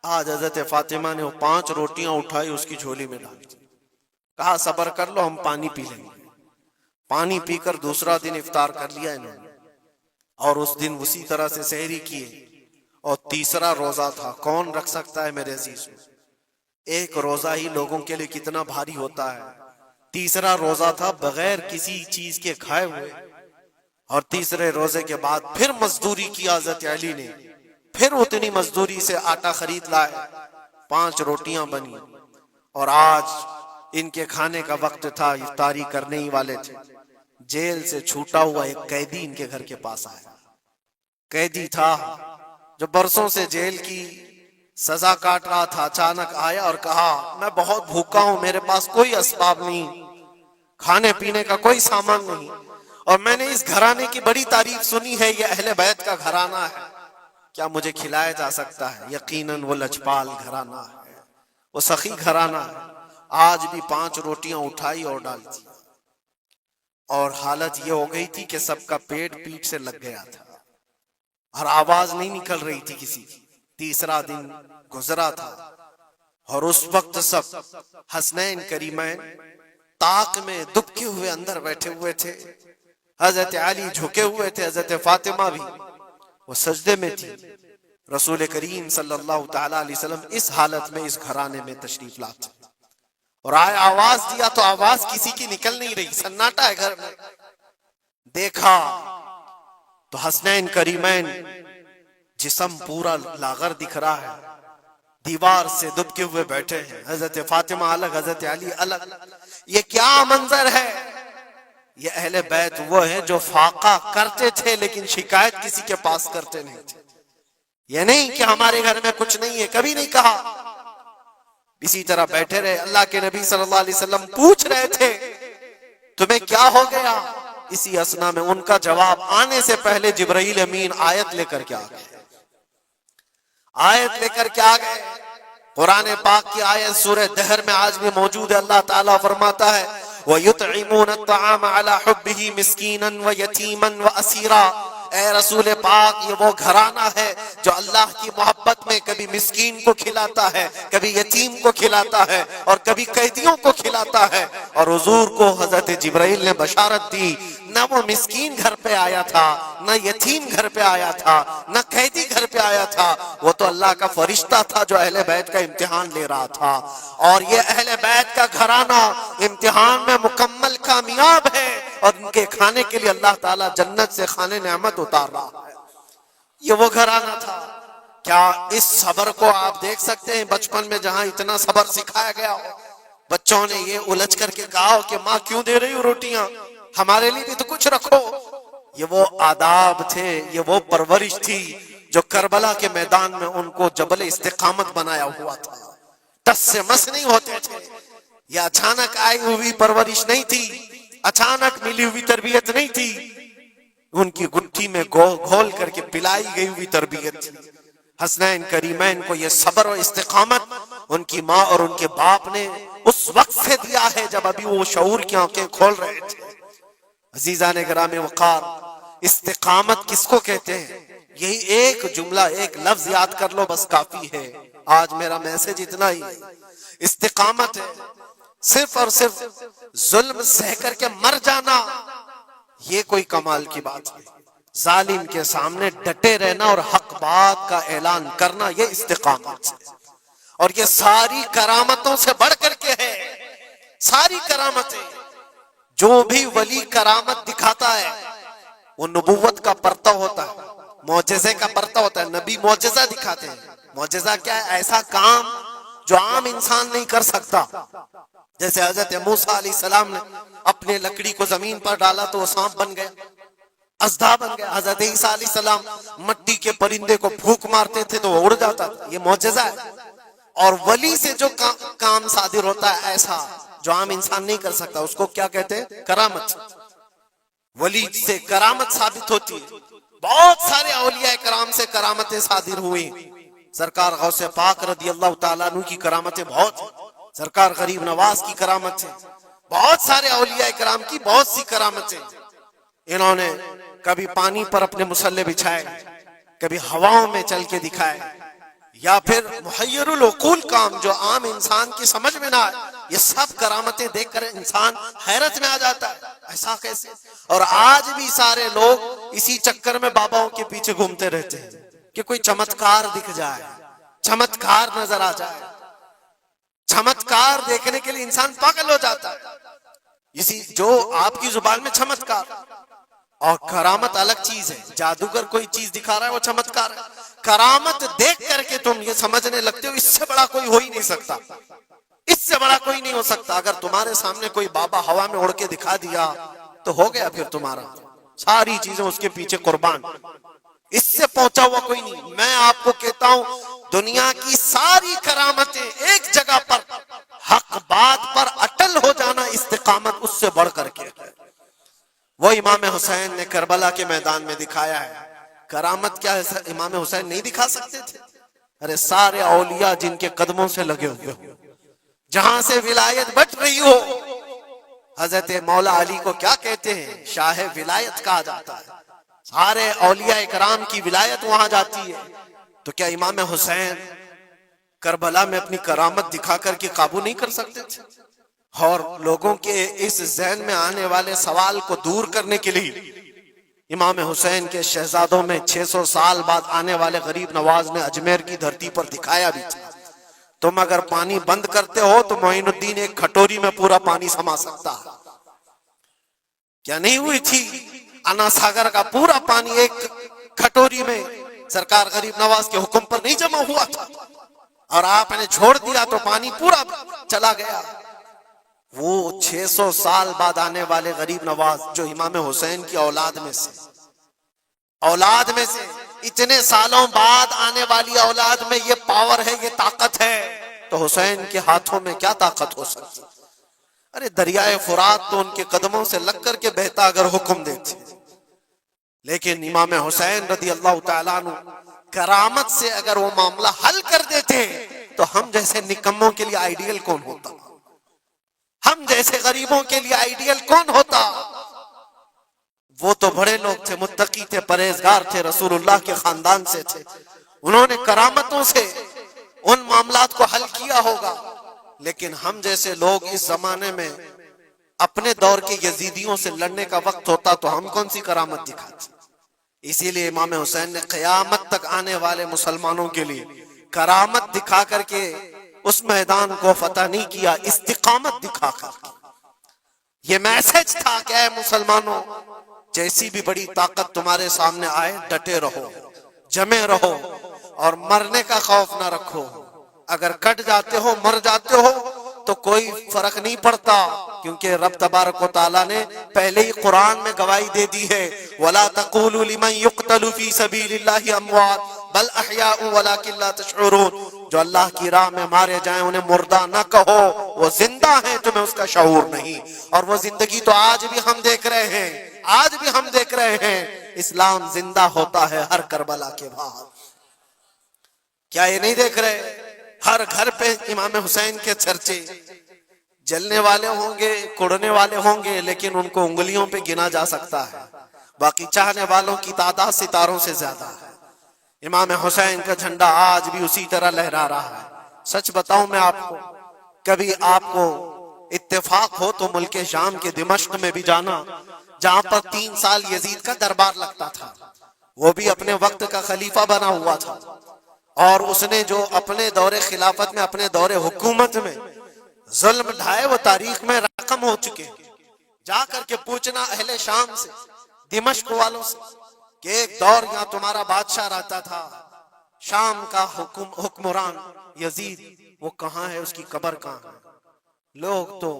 آج حضرت فاطمہ نے وہ 5 روٹیاں اٹھائی، اس کی جھولی میں ڈال دی، کہا صبر کر لو، ہم پانی پی لیں گے۔ پانی پی کر دوسرا دن افطار کر لیا انہوں نے، اور اس دن اسی طرح سے سحری کیے، اور تیسرا روزہ تھا۔ کون رکھ سکتا ہے میرے عزیز؟ ایک روزہ ہی لوگوں کے لیے کتنا بھاری ہوتا ہے، تیسرا روزہ تھا بغیر کسی چیز کے کھائے ہوئے، اور تیسرے روزے کے بعد پھر مزدوری کی حضرت علی نے، پھر اتنی مزدوری سے آٹا خرید لائے، 5 روٹیاں بنی، اور آج ان کے کھانے کا وقت تھا، افطاری کرنے ہی والے تھے۔ جیل سے چھوٹا ہوا ایک قیدی ان کے گھر کے پاس آیا، قیدی تھا جو برسوں سے جیل کی سزا کاٹ رہا تھا، اچانک آیا اور کہا میں بہت بھوکا ہوں، میرے پاس کوئی اسباب نہیں، کھانے پینے کا کوئی سامان نہیں، اور میں نے اس گھرانے کی بڑی تعریف سنی ہے، یہ اہل بیت کا گھرانہ ہے، کیا مجھے کھلایا جا سکتا ہے؟ یقیناً وہ لجپال گھرانہ ہے، وہ سخی گھرانہ ہے۔ آج بھی 5 روٹیاں اٹھائی اور ڈال دی، اور حالت یہ ہو گئی تھی کہ سب کا پیٹ پیٹ سے لگ گیا تھا، اور آواز نہیں نکل رہی تھی کسی کی۔ تیسرا دن گزرا تھا، اور اس وقت سب حسنین کریمین طاق میں دبکے ہوئے اندر بیٹھے ہوئے تھے، حضرت علی جھکے ہوئے تھے، حضرت فاطمہ بھی وہ سجدے میں تھی۔ رسول کریم صلی اللہ تعالی علیہ وسلم اس حالت میں اس گھرانے میں تشریف لاتے، اور آئے آواز دیا تو آواز کسی کی نکل نہیں رہی، سناٹا ہے گھر میں۔ دیکھا تو حسنین کریمین جسم پورا لاغر دکھ رہا ہے، دیوار سے دبکے ہوئے بیٹھے ہیں، حضرت فاطمہ الگ، حضرت علی الگ۔ یہ کیا منظر ہے؟ یہ اہل بیت وہ ہے جو فاقہ کرتے تھے لیکن شکایت کسی کے پاس کرتے نہیں تھے۔ یہ نہیں کہ ہمارے گھر میں کچھ نہیں ہے، کبھی نہیں کہا، اسی طرح بیٹھے رہے۔ اللہ کے نبی صلی اللہ علیہ وسلم پوچھ رہے تھے تمہیں کیا ہو گیا؟ اسی اسنا میں ان کا جواب آنے سے پہلے جبرائیل امین آیت لے کر کے آ گئے، آیت لے کر کے آ گئے، قرآن پاک کی آیت سورہ دہر میں آج بھی موجود ہے۔ اللہ تعالیٰ فرماتا ہے وَيُطْعِمُونَ الطَّعَامَ عَلَى حُبِّهِ مِسْكِينًا وَيَتِيمًا وَأَسِيرًا۔ اے رسول پاک، یہ وہ گھرانہ ہے جو اللہ کی محبت میں کبھی مسکین کو کھلاتا ہے، کبھی یتیم کو کھلاتا ہے، اور کبھی قیدیوں کو کھلاتا ہے۔ اور حضور کو حضرت جبرائیل نے بشارت دی، نہ وہ مسکین گھر پہ آیا تھا، نہ یتیم گھر پہ آیا تھا، نہ قیدی گھر پہ آیا تھا، وہ تو اللہ کا فرشتہ تھا جو اہل بیت کا امتحان لے رہا تھا۔ اور یہ اہل بیت کا گھرانہ امتحان میں مکمل کامیاب ہے، اور ان کے کھانے کے لیے اللہ تعالیٰ جنت سے کھانے نعمت اتار رہا ہے۔ یہ وہ گھرانہ تھا۔ کیا اس صبر کو آپ دیکھ سکتے ہیں بچپن میں جہاں اتنا صبر سکھایا گیا ہو؟ بچوں نے یہ الجھ کر کے کہا ہو کہ ماں کیوں دے رہی ہو روٹیاں، ہمارے لیے بھی تو کچھ رکھو۔ یہ وہ آداب تھے، یہ وہ پرورش تھی جو کربلا کے میدان میں ان کو جبل استقامت بنایا ہوا تھا۔ ٹس سے مس نہیں ہوتے تھے، یہ اچانک آئی ہوئی پرورش نہیں تھی، اچانک ملی ہوئی تربیت نہیں تھی، ان کی گٹھی میں گھول کر کے پلائی گئی ہوئی تربیت تھی۔ حسنین کریمین کو یہ صبر و استقامت ان کی ماں اور ان کے باپ نے اس وقت سے دیا ہے جب ابھی وہ شعور کی آنکھیں کھول رہے تھے۔ عزیزان گرامی وقار، استقامت کس کو کہتے ہیں؟ یہی ایک جملہ، ایک لفظ یاد کر لو، بس کافی ہے۔ آج میرا میسج اتنا ہی ہے، استقامت ہے صرف اور صرف ظلم سہ کر کے مر جانا، یہ کوئی کمال کی بات نہیں۔ ظالم کے سامنے ڈٹے رہنا اور حق بات کا اعلان کرنا، یہ استقامت ہے۔ اور یہ ساری کرامتوں سے بڑھ کر کے ہے، ساری کرامتیں۔ جو بھی ولی کرامت دکھاتا ہے وہ نبوت کا پرتو ہوتا ہے، معجزے کا پرتو ہوتا ہے۔ نبی معجزہ دکھاتے ہیں۔ معجزہ کیا ہے؟ ایسا کام جو عام انسان نہیں کر سکتا۔ جیسے حضرت موسیٰ علیہ السلام نے اپنے لکڑی کو زمین پر ڈالا تو وہ سانپ بن گیا، اژدھا بن گیا۔ حضرت عیسیٰ علیہ السلام مٹی کے پرندے کو پھونک مارتے تھے تو وہ اڑ جاتا تھا، یہ معجزہ ہے۔ اور ولی سے جو کام صادر ہوتا ہے ایسا جو عام انسان نہیں کر سکتا، اس کو کیا کہتے ہیں؟ کرامت۔ ولی سے کرامت ثابت ہوتی ہے۔ بہت سارے اولیاء کرام سے کرامتیں صادر ہوئی۔ سرکار غوث پاک رضی اللہ تعالیٰ عنہ کی کرامتیں بہت ہیں، سرکار غریب نواز کی کرامت ہے، بہت سارے اولیاء کرام کی بہت سی کرامتیں۔ انہوں نے کبھی پانی پر اپنے مصلے بچھائے، کبھی ہواؤں میں چل کے دکھائے، یا پھر محیر العقول کام جو عام انسان کی سمجھ میں نہ آئے، یہ سب کرامتیں دیکھ کر انسان حیرت میں آ جاتا ہے، ایسا کیسے؟ اور آج بھی سارے لوگ اسی چکر میں باباؤں کے پیچھے گھومتے رہتے ہیں کہ کوئی چمتکار دکھ جائے، چمتکار نظر آ جائے۔ چمتکار دیکھنے کے لیے انسان پاگل ہو جاتا ہے۔ اسی جو آپ کی زبان میں چمتکار اور کرامت الگ چیز ہے۔ جادوگر کوئی چیز دکھا رہا ہے وہ چمتکار ہے، کرامت دیکھ کر کے تم یہ سمجھنے لگتے ہو اس سے بڑا کوئی ہو ہی نہیں سکتا، اس سے بڑا کوئی نہیں ہو سکتا۔ اگر تمہارے سامنے کوئی بابا ہوا میں اڑ کے دکھا دیا تو ہو گیا پھر تمہارا، ساری چیزیں اس کے پیچھے قربان، اس سے پہنچا ہوا کوئی نہیں۔ میں آپ کو کہتا ہوں دنیا کی ساری کرامتیں ایک جگہ پر حق بات پر اٹل ہو جانا استقامت اس سے بڑھ کر کے ہے۔ وہ امام حسین نے کربلا کے میدان میں دکھایا ہے۔ کرامت کیا ہے؟ امام حسین نہیں دکھا سکتے تھے؟ ارے سارے اولیاء جن کے قدموں سے لگے ہوئے ہو، جہاں سے ولایت بٹ رہی ہو، حضرت مولا علی کو کیا کہتے ہیں؟ شاہ ولایت کہا جاتا ہے۔ سارے اولیاء کرام کی ولایت وہاں جاتی ہے، تو کیا امام حسین کربلا میں اپنی کرامت دکھا کر کے قابو نہیں کر سکتے تھے؟ اور لوگوں کے اس ذہن میں آنے والے سوال کو دور کرنے کے لیے امام حسین کے شہزادوں میں 600 سال بعد آنے والے غریب نواز نے اجمیر کی دھرتی پر دکھایا بھی تھا، تم اگر پانی بند کرتے ہو تو معین الدین ایک کھٹوری میں پورا پانی سما سکتا ہے۔ کیا نہیں ہوئی تھی؟ انا ساگر کا پورا پانی ایک کھٹوری میں سرکار غریب نواز کے حکم پر نہیں جمع ہوا تھا، اور آپ نے چھوڑ دیا تو پانی پورا چلا گیا۔ وہ 600 سال بعد آنے والے غریب نواز جو امام حسین کی اولاد میں سے اتنے سالوں بعد آنے والی اولاد میں یہ پاور ہے، یہ طاقت ہے، تو حسین کے ہاتھوں میں کیا طاقت ہو سکتی؟ ارے دریائے فرات تو ان کے قدموں سے لگ کر کے بہتا اگر حکم دیتے، لیکن امام حسین رضی اللہ تعالیٰ عنہ کرامت سے اگر وہ معاملہ حل کر دیتے تو ہم جیسے نکموں کے لیے آئیڈیل کون ہوتا؟ ہم جیسے غریبوں کے لیے آئیڈیل کون ہوتا؟ وہ تو بڑے لوگ تھے، متقی تھے، پرہیزگار تھے، رسول اللہ کے خاندان سے تھے، انہوں نے کرامتوں سے ان معاملات کو حل کیا ہوگا۔ لیکن ہم جیسے لوگ اس زمانے میں اپنے دور کے یزیدیوں سے لڑنے کا وقت ہوتا تو ہم کون سی کرامت دکھاتے؟ اسی لیے امام حسین نے قیامت تک آنے والے مسلمانوں کے لیے کرامت دکھا کر کے اس میدان کو فتح نہیں کیا، استقامت دکھا کر۔ یہ میسج تھا کہ اے مسلمانوں، جیسی بھی بڑی طاقت تمہارے سامنے آئے ڈٹے رہو، جمے رہو، اور مرنے کا خوف نہ رکھو۔ اگر کٹ جاتے ہو، مر جاتے ہو تو کوئی فرق نہیں پڑتا، کیونکہ رب تبارک و تعالیٰ نے پہلے ہی قرآن میں گواہی دے دی ہے وَلَا تَقُولُوا لِمَنْ يُقْتَلُ فِي سَبِيلِ اللَّهِ أَمْوَاتٌ بَلْ أَحْيَاءٌ وَلَكِنْ لَا تَشْعُرُونَ۔ جو اللہ کی راہ میں مارے جائیں انہیں مردہ نہ کہو، وہ زندہ ہیں، تمہیں اس کا شعور نہیں۔ اور وہ زندگی تو آج بھی ہم دیکھ رہے ہیں، آج بھی ہم دیکھ رہے ہیں، اسلام زندہ ہوتا ہے ہر کربلا کے بعد۔ کیا یہ نہیں دیکھ رہے؟ ہر گھر پہ امام حسین کے چرچے، جلنے والے ہوں گے، کڑنے والے ہوں گے، لیکن ان کو انگلیوں پہ گنا جا سکتا ہے، باقی چاہنے والوں کی تعداد ستاروں سے زیادہ ہے۔ امام حسین کا جھنڈا آج بھی اسی طرح لہرا رہا ہے۔ سچ بتاؤں میں آپ کو، کبھی آپ کو اتفاق ہو تو ملک شام کے دمشق میں بھی جانا، جہاں پر 3 سال یزید کا دربار لگتا تھا، وہ بھی اپنے وقت کا خلیفہ بنا ہوا تھا، اور اس نے جو اپنے دور خلافت میں، اپنے دور حکومت میں ظلم ڈھائے وہ تاریخ میں رقم ہو چکے۔ جا کر کے پوچھنا اہل شام سے، دمشق والوں سے، کہ ایک دور یہاں تمہارا بادشاہ رہتا تھا، شام کا حکمران یزید، وہ کہاں ہے، اس کی قبر کہاں ہے؟ لوگ تو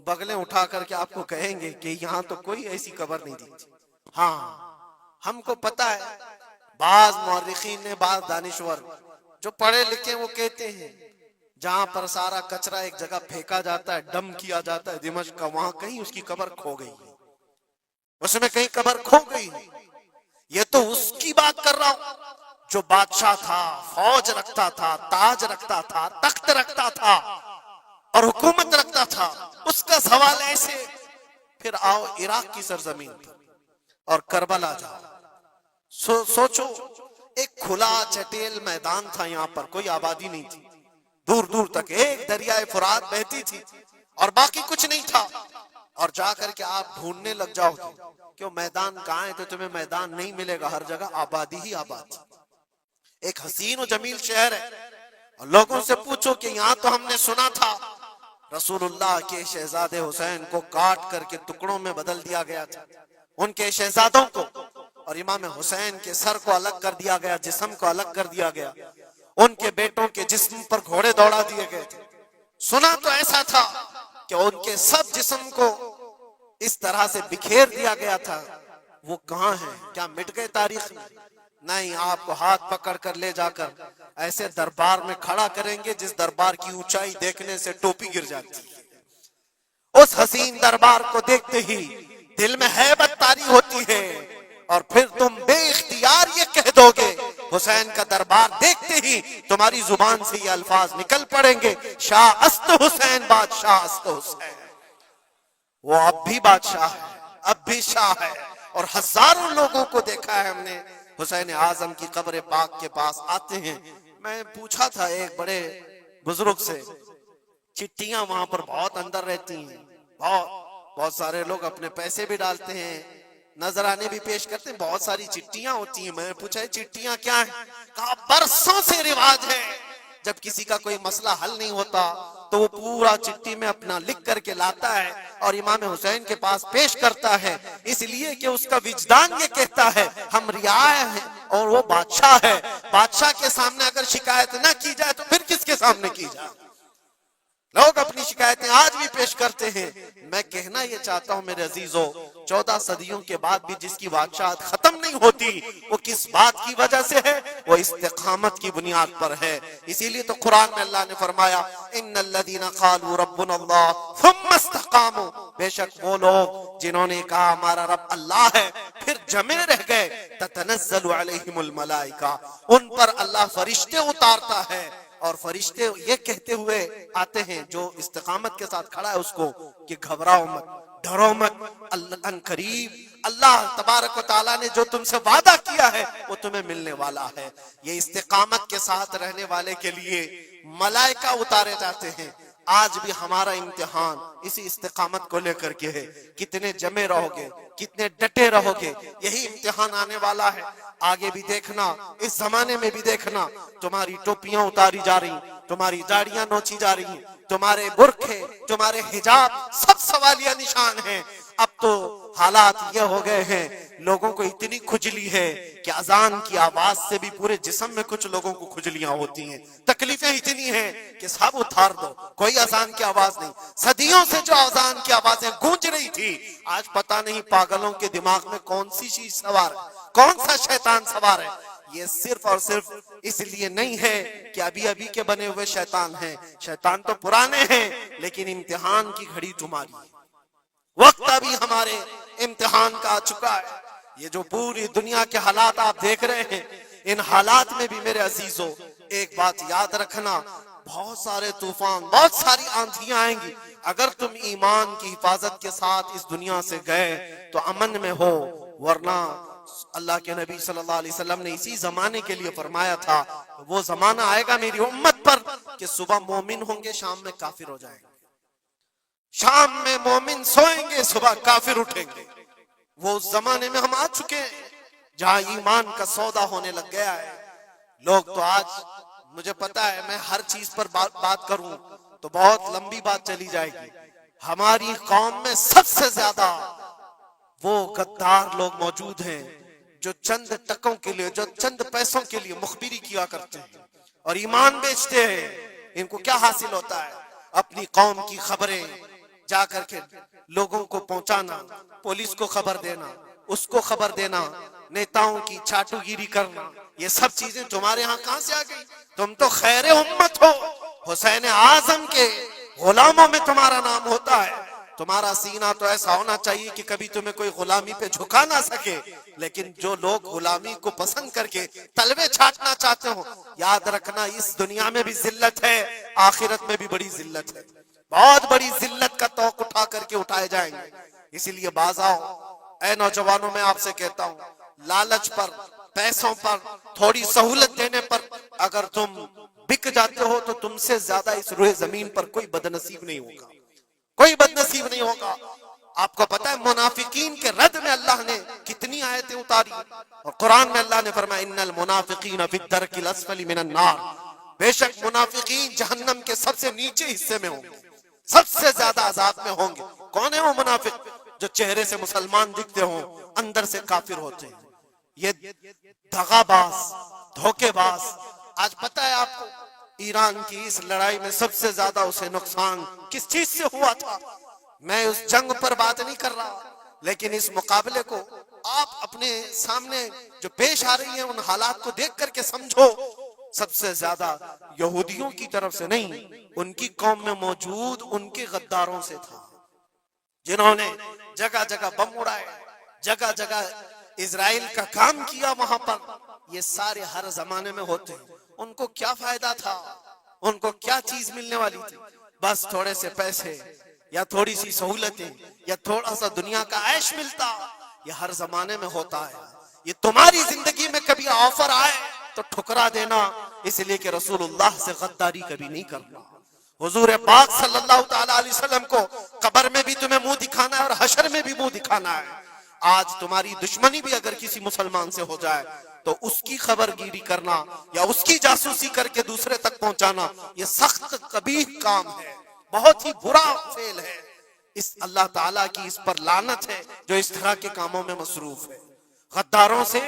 بغلیں اٹھا کر کے آپ کو کہیں گے کہ یہاں تو کوئی ایسی قبر نہیں دی۔ ہاں ہم کو پتا ہے، بعض مورخین نے، بعض دانشور جو پڑھے لکھے وہ کہتے ہیں جہاں پر سارا کچرا ایک جگہ پھینکا جاتا ہے، ڈم کیا جاتا ہے دمشق کا، وہاں کہیں اس کی قبر کھو گئی ہے، اس میں کہیں قبر کھو گئی ہے۔ یہ تو اس کی بات کر رہا ہوں جو بادشاہ تھا، فوج رکھتا تھا، تاج رکھتا تھا، تخت رکھتا تھا اور حکومت رکھتا تھا، اس کا سوال ایسے۔ پھر آؤ عراق کی سرزمین پر اور کربلا جاؤ، سوچو ایک کھلا چٹیل میدان تھا، یہاں پر کوئی آبادی نہیں تھی، دور دور تک ایک دریائے فرات بہتی تھی اور باقی کچھ نہیں تھا، اور جا کر کے آپ ڈھونڈنے لگ جاؤ کہ وہ میدان کہاں ہے تو تمہیں میدان نہیں ملے گا، ہر جگہ آبادی ہی آبادی۔ ایک حسین و جمیل شہر ہے، اور لوگوں سے پوچھو کہ یہاں تو ہم نے سنا تھا رسول اللہ کے شہزادے حسین کو کاٹ کر کے ٹکڑوں میں بدل دیا گیا تھا، ان کے شہزادوں کو، اور امام حسین کے سر کو الگ کر دیا گیا، جسم کو الگ کر دیا گیا، ان کے بیٹوں کے جسم پر گھوڑے دوڑا دیے گئے تھے۔ سنا تو ایسا تھا کہ ان کے سب جسم کو اس طرح سے بکھیر دیا گیا تھا، وہ کہاں ہیں؟ کیا مٹ گئے تاریخ میں؟ نہیں، آپ کو ہاتھ پکڑ کر لے جا کر ایسے دربار میں کھڑا کریں گے جس دربار کی اونچائی دیکھنے سے ٹوپی گر جاتی ہے۔ اس حسین دربار کو دیکھتے ہی دل میں ہیبت طاری ہوتی ہے، اور پھر تم بے اختیار یہ کہہ دو گے، حسین کا دربار دیکھتے ہی تمہاری زبان سے یہ الفاظ نکل پڑیں گے، شاہ است حسین، بادشاہ است حسین۔ وہ اب بھی بادشاہ ہے، اب بھی شاہ ہے، اور ہزاروں لوگوں کو دیکھا ہے ہم نے حسین اعظم کی قبر پاک کے پاس آتے ہیں۔ میں پوچھا تھا ایک بڑے بزرگ سے، چٹیاں وہاں پر بہت اندر رہتی ہیں، بہت سارے لوگ اپنے پیسے بھی ڈالتے ہیں، نذرانے بھی پیش کرتے ہیں، بہت ساری چٹیاں ہوتی ہیں۔ میں نے پوچھا چٹیاں کیا ہیں؟ کہا برسوں سے رواج ہے، جب کسی کا کوئی مسئلہ حل نہیں ہوتا تو وہ پورا چٹی میں اپنا لکھ کر کے لاتا ہے اور امام حسین کے پاس پیش کرتا ہے، اس لیے کہ اس کا وجدان یہ کہتا ہے ہم رعایا ہیں اور وہ بادشاہ ہے، بادشاہ کے سامنے اگر شکایت نہ کی جائے تو پھر کس کے سامنے کی جائے؟ لوگ اپنی شکایتیں آج بھی پیش کرتے ہیں۔ میں کہنا یہ چاہتا ہوں میرے عزیزو، 14 صدیوں کے بعد بھی جس کی بادشاہت ختم نہیں ہوتی، وہ کس بات کی وجہ سے ہے؟ وہ استقامت کی بنیاد پر ہے۔ اسی لیے تو قرآن میں اللہ نے فرمایا ان الذین قالوا ربنا اللہ ثم استقاموا، بے شک وہ لوگ جنہوں نے کہا ہمارا رب اللہ ہے پھر جمے رہ گئے، تتنزل علیہم الملائکہ، ان پر اللہ فرشتے اتارتا ہے، اور فرشتے یہ کہتے ہوئے آتے ہیں جو استقامت کے ساتھ کھڑا ہے اس کو کہ گھبراؤ مت، ڈرو مت، ان قریب اللہ تبارک و تعالیٰ نے جو تم سے وعدہ کیا ہے وہ تمہیں ملنے والا ہے۔ یہ استقامت کے ساتھ رہنے والے کے لیے ملائکہ اتارے جاتے ہیں۔ آج بھی ہمارا امتحان اسی استقامت کو لے کر کے ہے، کتنے جمے رہو گے، کتنے ڈٹے رہو گے، یہی امتحان آنے والا ہے۔ آگے بھی دیکھنا، اس زمانے میں بھی دیکھنا، تمہاری ٹوپیاں اتاری جا رہی، تمہاری داڑیاں نوچی جا رہی، تمہارے برقعے، تمہارے حجاب سب سوالیہ نشان ہیں۔ اب تو حالات یہ ہو گئے ہیں، لوگوں کو اتنی کھجلی ہے کہ اذان کی آواز سے بھی پورے جسم میں کچھ لوگوں کو کھجلیاں ہوتی ہیں، تکلیفیں اتنی ہیں کہ سب اتار دو، کوئی اذان کی آواز نہیں۔ صدیوں سے جو اذان کی آوازیں گونج رہی تھی، آج پتہ نہیں پاگلوں کے دماغ میں کون سی چیز سوار ہے، کون سا شیطان سوار ہے۔ یہ صرف اور صرف اس لیے نہیں ہے کہ ابھی کے بنے ہوئے شیطان ہیں، شیطان تو پرانے ہیں، لیکن امتحان کی گھڑی تمہاری ہے، وقت ابھی ہمارے امتحان کا آ چکا ہے۔ یہ جو پوری دنیا کے حالات آپ دیکھ رہے ہیں، ان حالات میں بھی میرے عزیزو ایک بات یاد رکھنا، بہت سارے طوفان، بہت ساری آندھیاں آئیں گی، اگر تم ایمان کی حفاظت کے ساتھ اس دنیا سے گئے تو امن میں ہو، ورنہ اللہ کے نبی صلی اللہ علیہ وسلم نے اسی زمانے کے لیے فرمایا تھا وہ زمانہ آئے گا میری امت پر کہ صبح مومن ہوں گے، شام میں کافر ہو جائیں گے، شام میں مومن سوئیں گے، صبح کافر اٹھیں گے۔ وہ اس زمانے میں ہم آ چکے ہیں جہاں ایمان کا سودا ہونے لگ گیا ہے. لوگ تو آج, مجھے پتا ہے میں ہر چیز پر بات کروں تو بہت لمبی بات چلی جائے گی. ہماری قوم میں سب سے زیادہ وہ غدار لوگ موجود ہیں جو چند ٹکوں کے لیے, جو چند پیسوں کے لیے مخبری کیا کرتے ہیں اور ایمان بیچتے ہیں. ان کو کیا حاصل ہوتا ہے؟ اپنی قوم کی خبریں جا کر کے لوگوں کو پہنچانا, پولیس کو خبر دینا, اس کو خبر دینا, نیتاؤں کی چاٹو گیری کرنا. یہ سب چیزیں تمہارے ہاں کہاں سے آ گئی؟ تم تو خیر امت ہو, حسین اعظم کے غلاموں میں تمہارا نام ہوتا ہے. تمہارا سینہ تو ایسا ہونا چاہیے کہ کبھی تمہیں کوئی غلامی پہ جھکا نہ سکے. لیکن جو لوگ غلامی کو پسند کر کے تلوے چھاٹنا چاہتے ہو, یاد رکھنا اس دنیا میں بھی ذلت ہے, آخرت میں بھی بڑی ذلت ہے. بہت بڑی ذلت کا توق اٹھا کر کے اٹھائے جائیں گے. اسی لیے باز آؤ اے نوجوانوں, میں آپ سے کہتا ہوں, لالچ پر, پیسوں پر, تھوڑی سہولت دینے پر اگر تم بک جاتے ہو تو تم سے زیادہ اس روئے زمین پر کوئی بدنصیب نہیں ہوگا, کوئی بدنصیب نہیں ہوگا. آپ کو پتا ہے منافقین کے رد میں اللہ نے کتنی آیتیں اتاری, اور قرآن میں اللہ نے فرمایا ان المنافقین فی الدرک الاسفل من النار, بے شک منافقین جہنم کے سب سے نیچے حصے میں ہوں گے, سب سے زیادہ عذاب میں ہوں گے. کون ہے وہ منافق؟ جو چہرے سے مسلمان دکھتے ہوں, اندر سے کافر ہوتے ہیں. یہ دغا باز, دھوکے باز. آج پتہ ہے آپ کو ایران کی اس لڑائی میں سب سے زیادہ اسے نقصان کس چیز سے ہوا تھا؟ میں اس جنگ پر بات نہیں کر رہا, لیکن اس مقابلے کو آپ اپنے سامنے جو پیش آ رہی ہیں ان حالات کو دیکھ کر کے سمجھو. سب سے زیادہ یہودیوں کی طرف سے نہیں, ان کی قوم میں موجود ان کے غداروں سے تھا, جنہوں نے جگہ جگہ بم اڑائے, جگہ جگہ اسرائیل کا کام کیا وہاں پر. یہ سارے ہر زمانے میں ہوتے ہیں. ان کو کیا فائدہ تھا؟ ان کو کیا چیز ملنے والی تھی؟ بس تھوڑے سے پیسے یا تھوڑی سی سہولتیں یا تھوڑا سا دنیا کا عیش ملتا. یہ ہر زمانے میں ہوتا ہے. یہ تمہاری زندگی میں کبھی آفر آئے تو ٹھکرا دینا, اس لیے کہ رسول اللہ سے غداری کبھی نہیں کرنا. حضور پاک صلی اللہ تعالی علیہ وسلم کو قبر میں بھی تمہیں منہ دکھانا ہے اور حشر میں بھی منہ دکھانا ہے. آج تمہاری دشمنی بھی اگر کسی مسلمان سے ہو جائے تو اس کی خبر گیری کرنا یا اس کی جاسوسی کر کے دوسرے تک پہنچانا, یہ سخت قبیح کام ہے, بہت ہی برا فعل ہے. اس اللہ تعالیٰ کی اس پر لعنت ہے جو اس طرح کے کاموں میں مصروف ہے. غداروں سے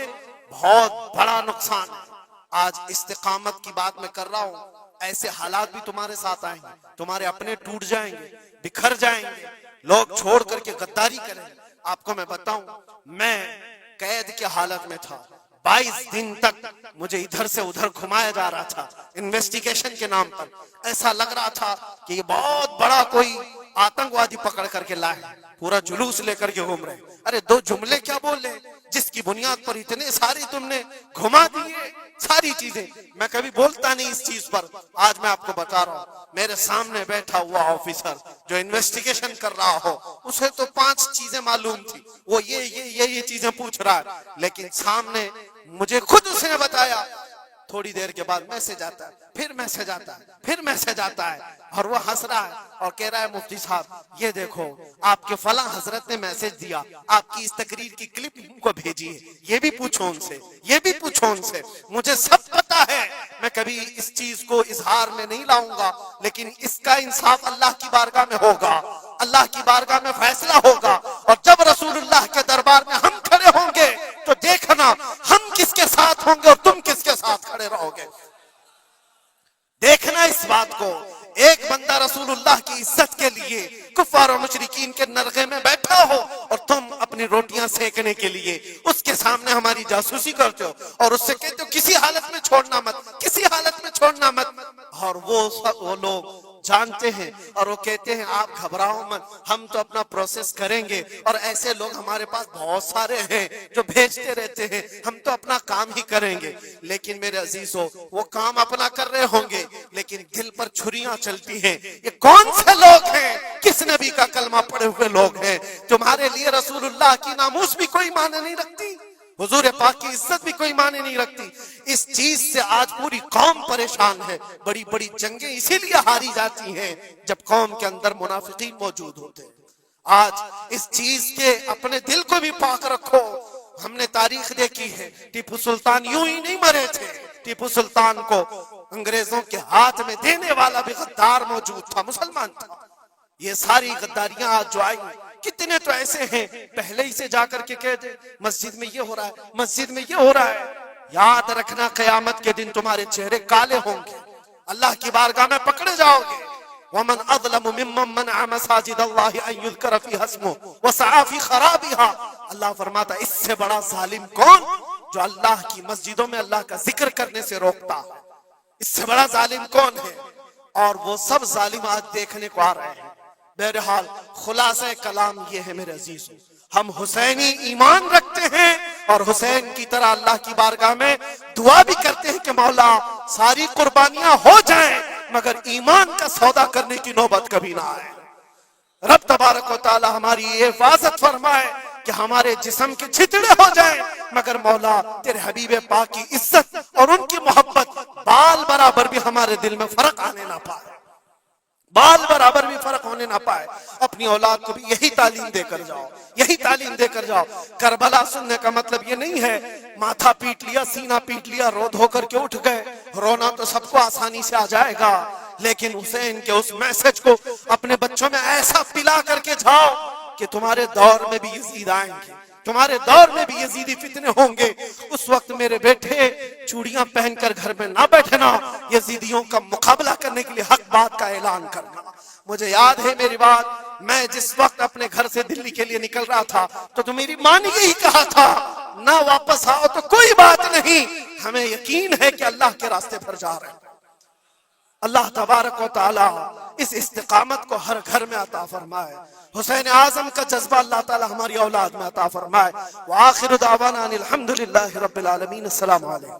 بہت بڑا نقصان ہے. آج استقامت کی بات میں کر رہا ہوں, ایسے حالات بھی تمہارے ساتھ آئیں گے, تمہارے اپنے ٹوٹ جائیں گے, بکھر جائیں گے, لوگ چھوڑ کر کے غداری کریں. آپ کو میں بتاؤں, میں قید کے حالت میں تھا, 22 دن تک مجھے ادھر سے ادھر گھمایا جا رہا تھا انویسٹیگیشن کے نام پر. ایسا لگ رہا تھا کہ یہ بہت بڑا کوئی آتنکوادی پکڑ کر کے لائے, پورا جلوس لے کر کے گھوم رہے. ارے دو جملے کیا بول رہے جس کی بنیاد پر اتنے ساری تم نے گھما دیے ساری چیزیں. میں کبھی بولتا نہیں اس چیز پر, آج میں آپ کو بتا رہا ہوں. میرے سامنے بیٹھا ہوا آفیسر جو انویسٹیگیشن کر رہا ہو, اسے تو 5 چیزیں معلوم تھی, وہ یہ چیزیں پوچھ رہا ہے, لیکن سامنے مجھے خود اس نے بتایا. تھوڑی دیر کے بعد میسج آتا ہے, پھر میسج آتا ہے, پھر میسج آتا ہے, اور وہ ہنس رہا ہے اور کہہ رہا ہے مفتی صاحب یہ دیکھو آپ کے فلاں حضرت نے میسج دیا, آپ کی اس تقریر کی کلپ ان کو بھیجی ہے, یہ بھی پوچھو ان سے, یہ بھی پوچھو ان سے. مجھے سب پتا ہے, میں کبھی اس چیز کو اظہار میں نہیں لاؤں گا, لیکن اس کا انصاف اللہ کی بارگاہ میں ہوگا, اللہ کی بارگاہ میں فیصلہ ہوگا. اور جب رسول اللہ کے دربار میں ہم کھڑے ہوں گے تو دیکھنا ہم کس کے ساتھ ہوں گے اور تم کس کے ساتھ کھڑے رہو گے. دیکھنا اس بات کو. ایک بندہ رسول اللہ کی عزت کے لیے کفار و مشرکین کے نرغے میں بیٹھا ہو اور تم اپنی روٹیاں سیکنے کے لیے اس کے سامنے ہماری جاسوسی کرتے ہو اور اس سے کہتے ہو کسی حالت میں چھوڑنا مت, کسی حالت میں چھوڑنا مت. اور وہ لوگ جانتے ہیں اور وہ کہتے ہیں آپ گھبراؤ مت, ہم تو اپنا پروسیس کریں گے. اور ایسے لوگ ہمارے پاس بہت سارے ہیں جو بھیجتے رہتے ہیں, ہم تو اپنا کام ہی کریں گے. لیکن میرے عزیزو, وہ کام اپنا کر رہے ہوں گے لیکن دل پر چھریاں چلتی ہیں. یہ کون سے لوگ ہیں؟ کس نبی کا کلمہ پڑے ہوئے لوگ ہیں. تمہارے لیے رسول اللہ کی ناموس بھی کوئی معنی نہیں رکھتی, حضور پاک کی عزت بھی کوئی معنی نہیں رکھتی. اس چیز سے آج پوری قوم پریشان ہے. بڑی بڑی جنگیں اسی لیے ہاری جاتی ہیں جب قوم کے اندر منافقین موجود ہوتے ہیں. آج اس چیز کے اپنے دل کو بھی پاک رکھو. ہم نے تاریخ دیکھی ہے، ٹیپو سلطان یوں ہی نہیں مرے تھے. ٹیپو سلطان کو انگریزوں کے ہاتھ میں دینے والا بھی غدار موجود تھا، مسلمان تھا. یہ ساری غداریاں آج جو آئی، کتنے تو ایسے ہیں پہلے ہی سے جا کر کے کہہ دے مسجد میں یہ ہو رہا ہے، مسجد میں یہ ہو رہا ہے. یاد رکھنا قیامت کے دن تمہارے چہرے کالے ہوں گے، اللہ کی بارگاہ میں پکڑے جاؤ گے. وَمَنْ أَظْلَمُ مِمَّنْ مَنَعَ مَسَاجِدَ اللَّهِ أَن يُذْكَرَ فِيهَا اسْمُهُ وَسَعَىٰ فِي خَرَابِهَا. اللہ فرماتا ہے اس سے بڑا ظالم کون جو اللہ کی مسجدوں میں اللہ کا ذکر کرنے سے روکتا ہے؟ اس سے بڑا ظالم کون ہے؟ اور وہ سب ظالم آج دیکھنے کو آ رہے ہیں. بہرحال خلاصہ کلام یہ ہے میرے عزیزوں، ہم حسینی ایمان رکھتے ہیں اور حسین کی طرح اللہ کی بارگاہ میں دعا بھی کرتے ہیں کہ مولا ساری قربانیاں ہو جائیں مگر ایمان کا سودا کرنے کی نوبت کبھی نہ آئے. رب تبارک و تعالی ہماری یہ حفاظت فرمائے کہ ہمارے جسم کے چھتڑے ہو جائیں مگر مولا تیرے حبیب پاک کی عزت اور ان کی محبت بال برابر بھی ہمارے دل میں فرق آنے نہ پائے، بال برابر بھی فرق ہونے نہ پائے. اپنی اولاد کو بھی یہی تعلیم دے کر جاؤ، یہی تعلیم دے کر جاؤ. کربلا سننے کا مطلب یہ نہیں ہے ماتھا پیٹ لیا، سینہ پیٹ لیا، رو دھو کر کے اٹھ گئے. رونا تو سب کو آسانی سے آ جائے گا، لیکن حسین کے اس میسج کو اپنے بچوں میں ایسا پلا کر کے جاؤ کہ تمہارے دور میں بھی یزید آئیں گے، تمہارے دور میں بھی یزیدی فتنے ہوں گے. اس وقت میرے بیٹے چوڑیاں پہن کر گھر میں نہ بیٹھنا، یزیدیوں کا مقابلہ کرنے کے لیے حق بات کا اعلان کرنا. مجھے یاد ہے میری بات، میں جس وقت اپنے گھر سے دلی کے لیے نکل رہا تھا تو میری ماں نے یہی کہا تھا نہ واپس آؤ تو کوئی بات نہیں، ہمیں یقین ہے کہ اللہ کے راستے پر جا رہے ہیں. اللہ تبارک و تعالی اس استقامت کو ہر گھر میں عطا فرمائے. حسین اعظم کا جذبہ اللہ تعالی ہماری اولاد میں عطا فرمائے. وآخر دعوانا ان الحمدللہ رب العالمین. السلام علیکم.